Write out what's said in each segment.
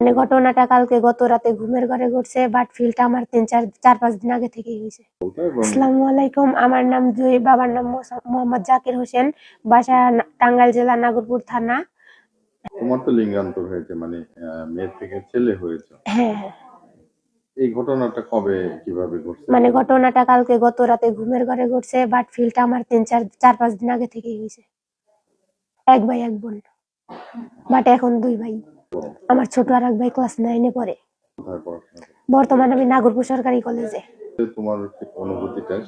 মানে ঘটনাটা কালকে গত রাতে ঘুমের ঘরে ঘটছে, বাট ফিলটা আমার 4-5 দিন আগে থেকেই হয়েছে। আসসালামু আলাইকুম, আমার নাম জুই, বাবার নাম মোহাম্মদ জাকির হোসেন, বাসা টাঙ্গাইল জেলা নাগরপুর থানা। তোমার তো লিঙ্গান্তর হয়েছে, মানে মেয়ে থেকে ছেলে হয়েছে। হ্যাঁ হ্যাঁ। এই ঘটনাটা কবে কিভাবে ঘটছে? মানে ঘটনাটা কালকে গত রাতে ঘুমের ঘরে ঘটছে, বাট ফিলটা আমার 4-5 দিন আগে থেকেই হয়েছে। এক ভাই এক বোন, বাট এখন 2 ভাই। আমার ছোট আর এক ভাই ক্লাস 9-এ পড়ে। কোথায় পড়াশোনা করো? বর্তমানে আমি নাগরপুর সরকারি কলেজে। তোমার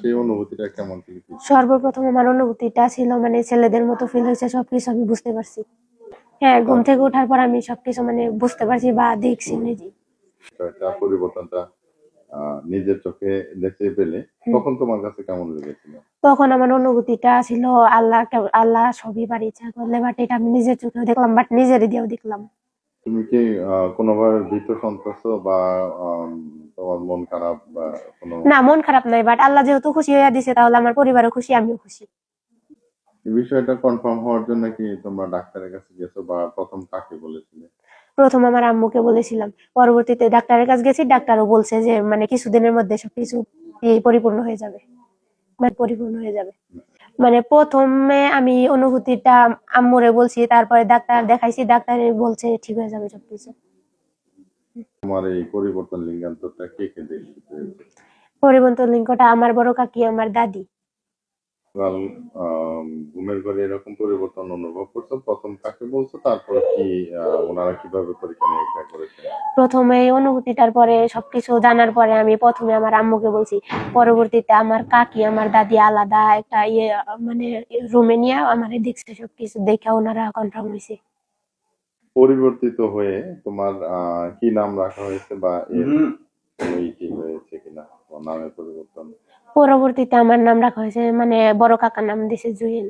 সেই অনুভূতিটা কেমন ছিল? সর্বপ্রথম আমার অনুভূতিটা ছিল মানে ছেলেদের মতো ফিল হয়েছে, সবকিছু আমি বুঝতে পারছি। হ্যাঁ, ঘুম থেকে ওঠার পর আমি সবকিছু মানে বুঝতে পারছি বা দেখছি নিজে। পরিবর্তনটা নিজের চোখে দেখতে পেলে তখন তোমার কাছে কেমন লেগেছিল? তখন আমার অনুভূতিটা ছিল আল্লাহ সবই পারে ইচ্ছা করলে, বাট এটা আমি নিজের চোখেও দেখলাম, বাট নিজের দিয়েও দেখলাম। তুমি কি কোনোভাবে ভীত সন্ত্রস্ত বা তোমার মন খারাপ বা কোনো? না, মন খারাপ নাই, বাট আল্লাহ যেহেতু খুশি হয়ে দিছে, তাহলে আমার পরিবারও খুশি, আমিও খুশি। এই বিষয়টা কনফার্ম হওয়ার জন্য কি তোমরা ডাক্তারের কাছে গেছো বা প্রথম কাকে বলেছিলে? প্রথম আমার আম্মুকে বলেছিলাম, পরবর্তীতে ডাক্তারের কাছে গেছি, ডাক্তারও বলছে যে মানে কিছুদিনের মধ্যে সবকিছু পরিপূর্ণ হয়ে যাবে, মানে পরিপূর্ণ হয়ে যাবে। মানে প্রথমে আমি অনুভূতিটা আম্মুরে বলছি, তারপরে ডাক্তার দেখাইছি, ডাক্তারে বলছে ঠিক হয়ে যাবে সবকিছু। তোমার এই পরিবর্তন লিঙ্গান্তরটা কে কে দেখতে পেয়েছে? পরিবর্তন লিঙ্গটা আমার বড় কাকি, আমার দাদি। কাল ঘুমের ঘরে এরকম পরিবর্তন অনুভব করছো, প্রথম কাকে বলছো, তারপর কি ওনারা কিভাবে পরীক্ষা নিরীক্ষা করেছে? প্রথমে এই অনুভূতিটার পরে সবকিছু জানার পরে আমি প্রথমে আমার আম্মুকে বলছি, পরবর্তীতে আমার কাকি আমার দাদি আলাদা একটা মানে রুমে নিয়ে আমারে দেখছে, সবকিছু দেখে ওনারা কনফার্ম হয়েছে। পরিবর্তিত হয়ে তোমার কি নাম রাখা হয়েছে বা এর কি হয়েছে কিনা তোমার নামের পরিবর্তন? পরবর্তীতে আমার নাম রাখা হয়েছে, মানে বড় কাকার নাম দিয়েছে জুয়েল।